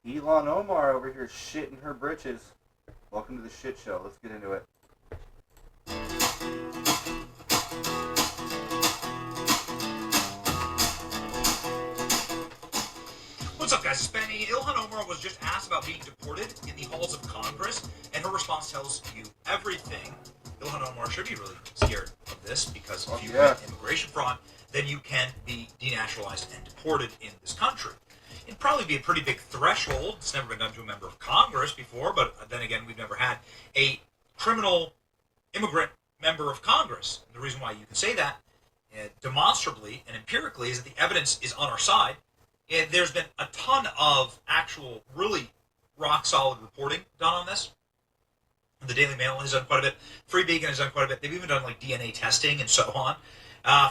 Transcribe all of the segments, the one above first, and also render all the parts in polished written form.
Elon Omar over here shitting her britches. Welcome to the shit show. Let's get into it. What's up, guys? It's Benny. Ilhan Omar was just asked about being deported in the halls of Congress, and her response tells you everything. Ilhan Omar should be really scared of this because if you commit immigration fraud, then you can be denaturalized and deported in this country. It'd probably be a pretty big threshold. It's never been done to a member of Congress before, but then again, we've never had a criminal immigrant member of Congress. And the reason why you can say that demonstrably and empirically is that the evidence is on our side. And there's been a ton of actual, really rock-solid reporting done on this. The Daily Mail has done quite a bit. Free Beacon has done quite a bit. They've even done like DNA testing and so on,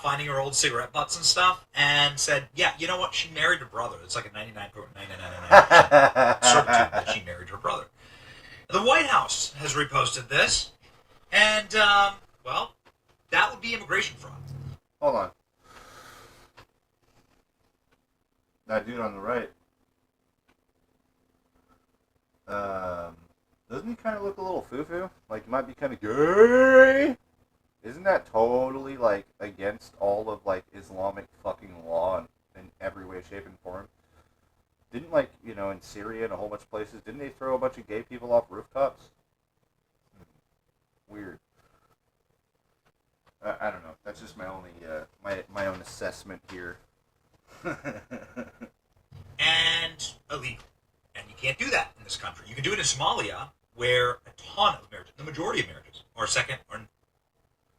finding her old cigarette butts and stuff, and said, yeah, you know what? She married her brother. It's like a 99.999% certitude that she married her brother. The White House has reposted this, and, well, that would be immigration fraud. Hold on. That dude on the right. Doesn't he kind of look a little foo-foo? Like, he might be kind of gay? Isn't that totally, like, against all of, like, Islamic fucking law in every way, shape, and form? Didn't, like, you know, in Syria and a whole bunch of places, didn't they throw a bunch of gay people off rooftops? Weird. I don't know. That's just my only, my own assessment here. And illegal. And you can't do that in this country. You can do it in Somalia, where a ton of marriages, the majority of marriages, are second or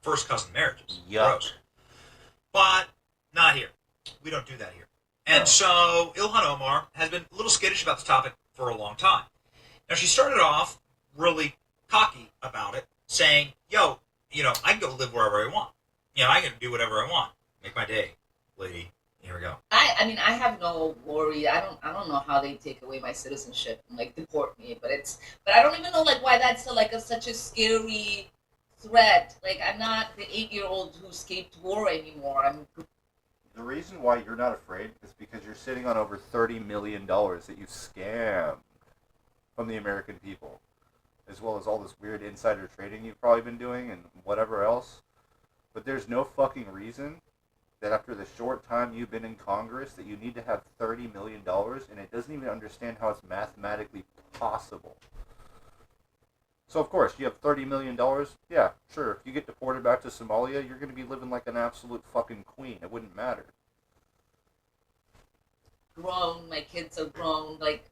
first cousin marriages. Gross. But not here. We don't do that here. And so Ilhan Omar has been a little skittish about this topic for a long time. Now, she started off really cocky about it, saying, yo, you know, I can go live wherever I want. You know, I can do whatever I want. Make my day, lady. Here we go. I mean, I have no worry. I don't know how they take away my citizenship and like deport me, but I don't even know like why that's such a scary threat. Like, I'm not the 8-year-old who escaped war anymore. The reason why you're not afraid is because you're sitting on over $30 million that you scammed from the American people, as well as all this weird insider trading you've probably been doing and whatever else. But there's no fucking reason that after the short time you've been in Congress that you need to have $30 million, and it doesn't even understand how it's mathematically possible. So, of course, you have $30 million. Yeah, sure. If you get deported back to Somalia, you're going to be living like an absolute fucking queen. It wouldn't matter. Grown. My kids are grown. Like,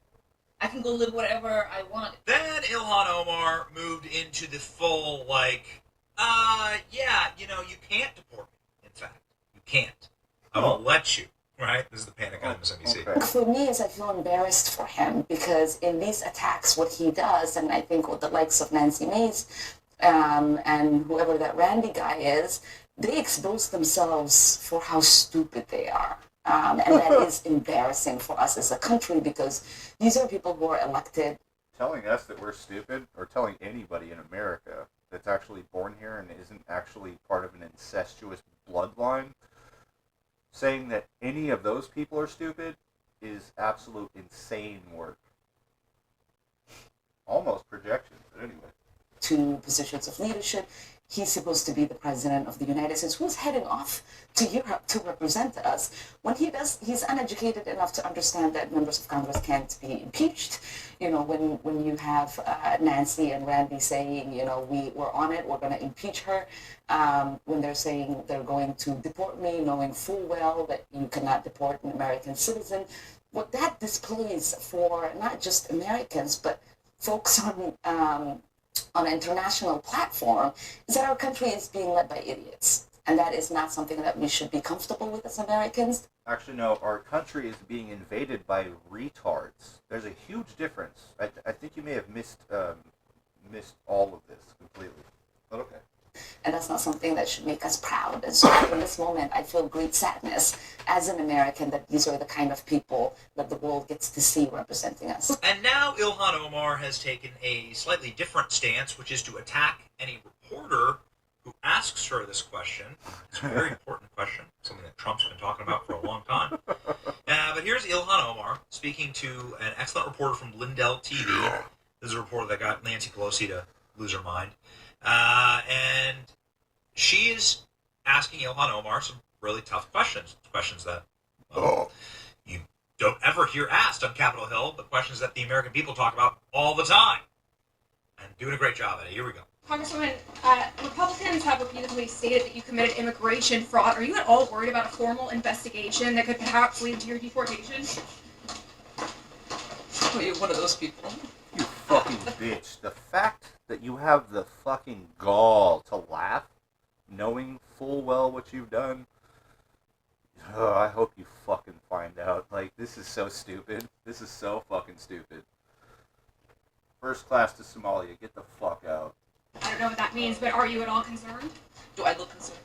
I can go live wherever I want. Then Ilhan Omar moved into the full, like, yeah, you know, you can't deport me, in fact. You can't. I won't let you. Right? This is the panic on MSNBC. Okay. For me, is I feel embarrassed for him because in these attacks, what he does, and I think with the likes of Nancy Mace and whoever that Randy guy is, they expose themselves for how stupid they are. And that is embarrassing for us as a country because these are people who are elected. Telling us that we're stupid, or telling anybody in America that's actually born here and isn't actually part of an incestuous bloodline, saying that any of those people are stupid is absolute insane work. Almost projection, but anyway. To positions of leadership. He's supposed to be the president of the United States who's heading off to Europe to represent us. When he does, he's uneducated enough to understand that members of Congress can't be impeached. You know, when you have Nancy and Randy saying, you know, we're on it, we're going to impeach her. When they're saying they're going to deport me, knowing full well that you cannot deport an American citizen. What that displays for not just Americans, but folks on an international platform is that our country is being led by idiots. And that is not something that we should be comfortable with as Americans. Actually, no, our country is being invaded by retards. There's a huge difference. I think you may have missed all of this completely. But okay. And that's not something that should make us proud. And so in this moment, I feel great sadness as an American that these are the kind of people that the world gets to see representing us. And now Ilhan Omar has taken a slightly different stance, which is to attack any reporter who asks her this question. It's a very important question, something that Trump's been talking about for a long time. But here's Ilhan Omar speaking to an excellent reporter from Lindell TV. This is a reporter that got Nancy Pelosi to lose her mind. And she is asking Ilhan Omar some really tough questions. Questions that you don't ever hear asked on Capitol Hill, but questions that the American people talk about all the time. And doing a great job at it. Here we go. Congresswoman, Republicans have repeatedly stated that you committed immigration fraud. Are you at all worried about a formal investigation that could perhaps lead to your deportation? Are you one of those people? You fucking bitch. The fact that you have the fucking gall to laugh, knowing full well what you've done, I hope you fucking find out. Like, this is so stupid. This is so fucking stupid. First class to Somalia. Get the fuck out. I don't know what that means, but are you at all concerned? Do I look concerned?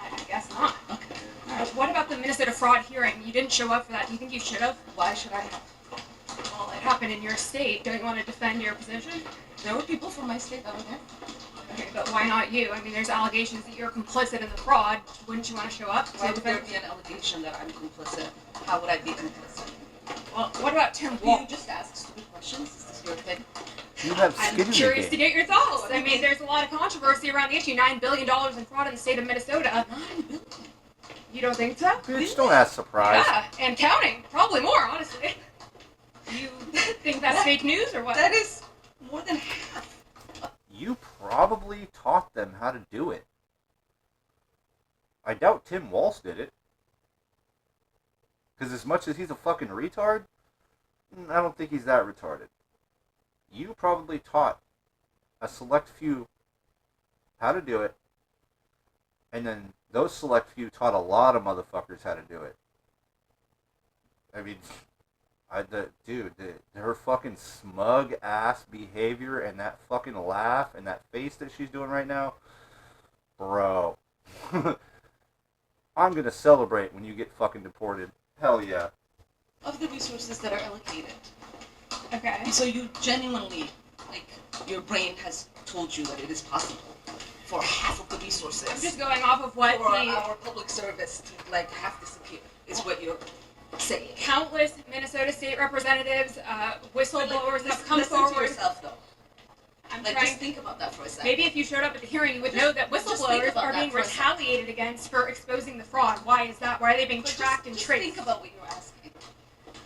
I guess not. Okay. What about the Minnesota fraud hearing? You didn't show up for that. Do you think you should have? Why should I have? Well, it happened in your state. Don't you want to defend your position? There were people from my state that were there. Okay, but why not you? I mean, there's allegations that you're complicit in the fraud. Wouldn't you want to show up? Why would there be an allegation that I'm complicit? How would I be complicit? Well, what about Tim Do Walz? you just ask stupid questions? Is this your thing? You have skin I'm in the curious to game. get your thoughts. I mean, there's a lot of controversy around the issue. $9 billion in fraud in the state of Minnesota. $9 billion. You don't think so? Bitch, don't ask surprise. Yeah, and counting. Probably more, honestly. You think that's fake news or what? That is more than half. You probably taught them how to do it. I doubt Tim Walz did it. Because as much as he's a fucking retard, I don't think he's that retarded. You probably taught a select few how to do it, and then those select few taught a lot of motherfuckers how to do it. I mean, her fucking smug ass behavior and that fucking laugh and that face that she's doing right now, bro. I'm gonna celebrate when you get fucking deported. Hell yeah. Of the resources that are allocated. Okay. So you genuinely, like, your brain has told you that it is possible for half of the resources. I'm just going off of what for the our public service to, like, half disappear, is what you're saying. countless Minnesota state representatives, whistleblowers have come listen forward. to yourself, though. I'm Like, trying. just think about that for a second. Maybe if you showed up at the hearing, you would know that Just think whistleblowers about are that being for a second. retaliated against for exposing the fraud. Why is that? Why are they being But tracked and just traced? think about what you're asking.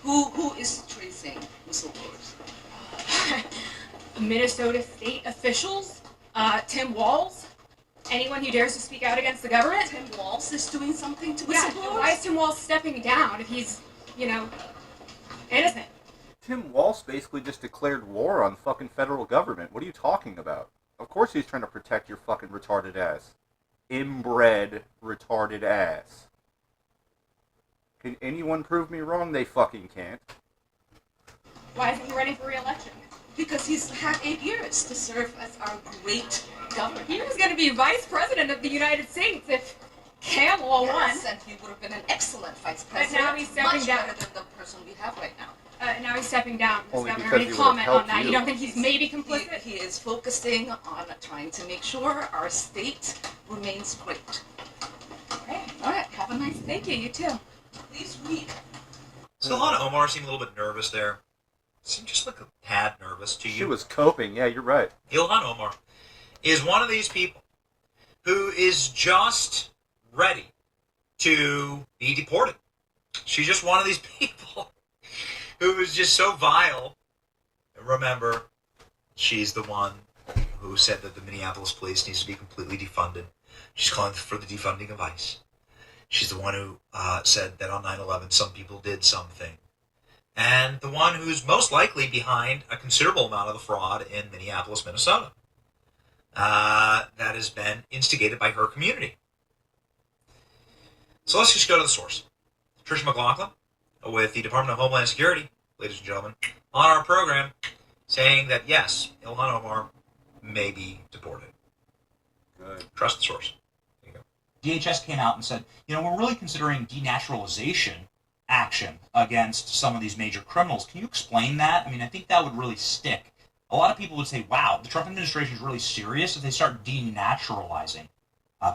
Who is tracing whistleblowers? Minnesota state officials, Tim Walz, anyone who dares to speak out against the government. Tim Walz is doing something to Yeah, whistleblowers? why is Tim Walz stepping down if he's, innocent? Tim Walz basically just declared war on fucking federal government. What are you talking about? Of course he's trying to protect your fucking retarded ass. Inbred retarded ass. Can anyone prove me wrong? They fucking can't. Why isn't he running for re-election? Because he's had 8 years to serve as our great governor. He was going to be vice president of the United States if Kamala won. Yes, and he would have been an excellent vice But president. now he's stepping much down. better than the person we have right now. Now he's stepping down. Only Governor, because any he would've comment on helped that? you. You don't think he's maybe complicit? He is focusing on trying to make sure our state remains great. Okay. All right, have a nice day. Thank you. You too. Please read. So Ilhan Omar seemed a little bit nervous there. Seemed just like a tad nervous to you. She was coping. Yeah, you're right. Ilhan Omar is one of these people who is just ready to be deported. She's just one of these people who is just so vile. Remember, she's the one who said that the Minneapolis police needs to be completely defunded. She's calling for the defunding of ICE. She's the one who said that on 9/11 some people did something. And the one who's most likely behind a considerable amount of the fraud in Minneapolis, Minnesota. That has been instigated by her community. So let's just go to the source. Tricia McLaughlin with the Department of Homeland Security, ladies and gentlemen, on our program, saying that yes, Ilhan Omar may be deported. Good. Trust the source. There you go. DHS came out and said, we're really considering denaturalization action against some of these major criminals. Can you explain that? I think that would really stick. A lot of people would say, wow, the Trump administration is really serious if they start denaturalizing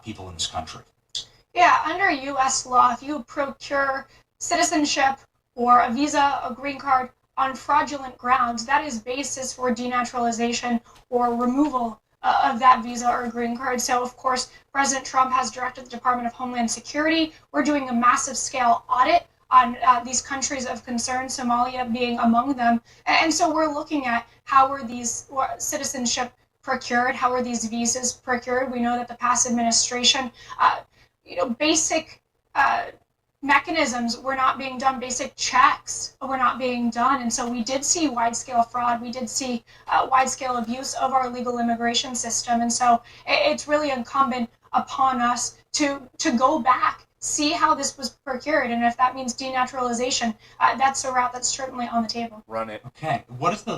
people in this country. Yeah, under U.S. law, if you procure citizenship or a visa, a green card on fraudulent grounds, that is basis for denaturalization or removal of that visa or green card. So, of course, President Trump has directed the Department of Homeland Security. We're doing a massive scale audit on these countries of concern, Somalia being among them. And so we're looking at how were these citizenship procured, how were these visas procured. We know that the past administration basic uh, mechanisms were not being done, basic checks were not being done. And so we did see wide scale fraud. We did see wide scale abuse of our legal immigration system. And so it's really incumbent upon us to go back, see how this was procured. And if that means denaturalization, that's a route that's certainly on the table. Run it. Okay, what is the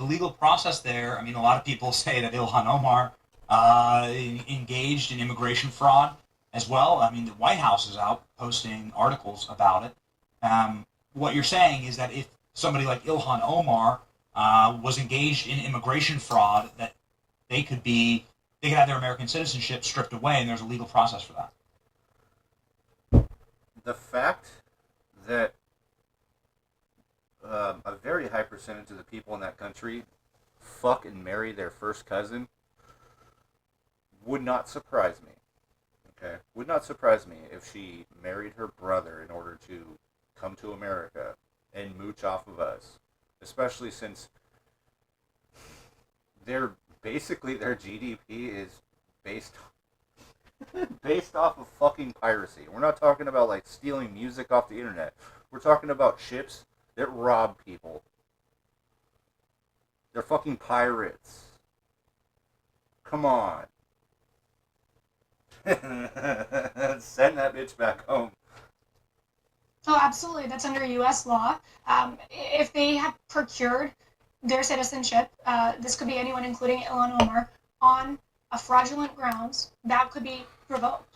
legal process there? I mean, a lot of people say that Ilhan Omar engaged in immigration fraud as well. I mean, the White House is out posting articles about it. What you're saying is that if somebody like Ilhan Omar was engaged in immigration fraud, that they could have their American citizenship stripped away, and there's a legal process for that. The fact that a very high percentage of the people in that country fuck and marry their first cousin would not surprise me. Okay, would not surprise me if she married her brother in order to come to America and mooch off of us, especially since their GDP is based off of fucking piracy. We're not talking about like stealing music off the internet. We're talking about ships that rob people. They're fucking pirates. Come on. Send that bitch back home. Oh, absolutely. That's under U.S. law. If they have procured their citizenship, this could be anyone, including Ilhan Omar, on a fraudulent grounds, that could be revoked.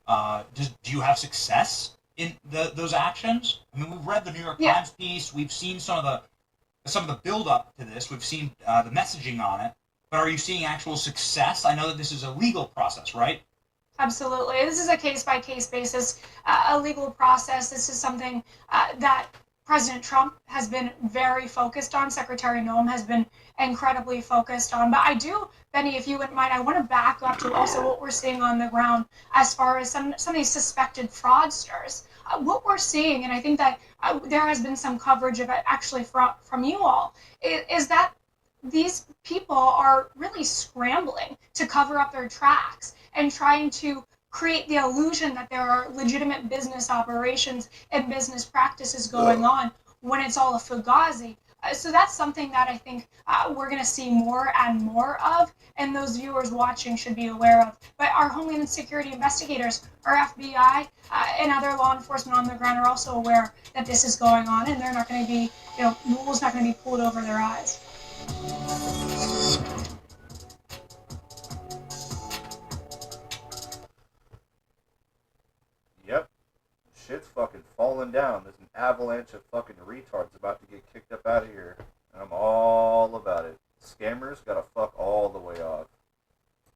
Do you have success in those actions? I mean, we've read the New York Times piece. We've seen some of the build up to this. We've seen the messaging on it. But are you seeing actual success? I know that this is a legal process, right? Absolutely. This is a case-by-case basis, a legal process. This is something that President Trump has been very focused on. Secretary Noem has been incredibly focused on. But I do, Benny, if you wouldn't mind, I want to back up to also what we're seeing on the ground as far as some of these suspected fraudsters. What we're seeing, and I think that there has been some coverage of it actually from you all, is that these people are really scrambling to cover up their tracks and trying to create the illusion that there are legitimate business operations and business practices going on when it's all a fugazi. So that's something that I think we're going to see more and more of, and those viewers watching should be aware of. But our Homeland Security investigators, our FBI, and other law enforcement on the ground are also aware that this is going on, and they're not going to be, wool's not going to be pulled over their eyes. Yep. Shit's fucking falling down. There's an avalanche of fucking retards about to get kicked up out of here. And I'm all about it. Scammers gotta fuck all the way off.